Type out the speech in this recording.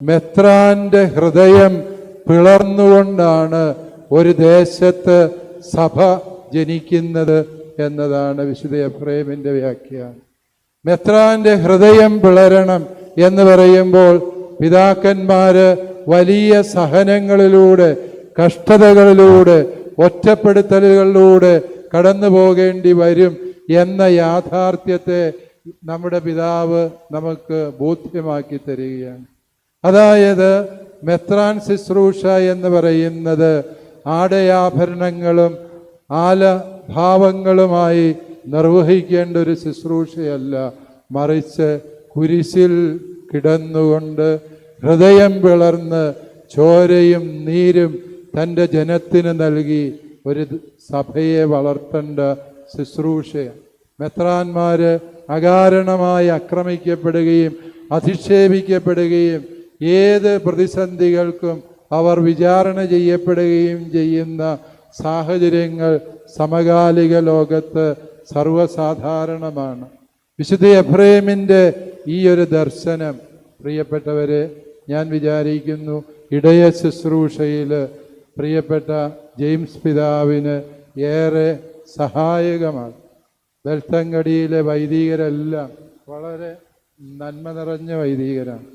മെത്രാന്റെ ഹൃദയം പിളർന്നുകൊണ്ടാണ് ഒരു ദേശത്ത് സഭ ജനിക്കുന്നത് എന്നതാണ് വിശുദ്ധ എഫ്രേമിൻ്റെ വ്യാഖ്യാനം. മെത്രാന്റെ ഹൃദയം പിളരണം എന്ന് പറയുമ്പോൾ പിതാക്കന്മാര് വലിയ സഹനങ്ങളിലൂടെ, കഷ്ടതകളിലൂടെ, ഒറ്റപ്പെടുത്തലുകളിലൂടെ കടന്നു പോകേണ്ടി വരും എന്ന യാഥാർത്ഥ്യത്തെ നമ്മുടെ പിതാവ് നമുക്ക് ബോധ്യമാക്കി തരികയാണ്. അതായത് മെത്രാൻ ശുശ്രൂഷ എന്ന് പറയുന്നത് ആടയാഭരണങ്ങളും ആലഭാവങ്ങളുമായി നിർവഹിക്കേണ്ട ഒരു ശുശ്രൂഷയല്ല, മറിച്ച് കുരിശിൽ കിടന്നുകൊണ്ട് ഹൃദയം പിളർന്ന് ചോരയും നീരും തൻ്റെ ജനത്തിന് നൽകി ഒരു സഭയെ വളർത്തേണ്ട ശുശ്രൂഷയാണ്. മെത്രാന്മാര് അകാരണമായി ആക്രമിക്കപ്പെടുകയും അധിക്ഷേപിക്കപ്പെടുകയും ഏത് പ്രതിസന്ധികൾക്കും അവർ വിചാരണ ചെയ്യപ്പെടുകയും ചെയ്യുന്ന സാഹചര്യങ്ങൾ സമകാലിക ലോകത്ത് സർവ്വസാധാരണമാണ്. വിശുദ്ധ എഫ്രേമിൻ്റെ ഈ ഒരു ദർശനം പ്രിയപ്പെട്ടവരെ, ഞാൻ വിചാരിക്കുന്നു ഇടയ ശുശ്രൂഷയിൽ പ്രിയപ്പെട്ട ജെയിംസ് പിതാവിന് ഏറെ സഹായകമാണ്. ബെൽത്തങ്കടിയിലെ വൈദികരെല്ലാം വളരെ നന്മ നിറഞ്ഞ വൈദികരാണ്.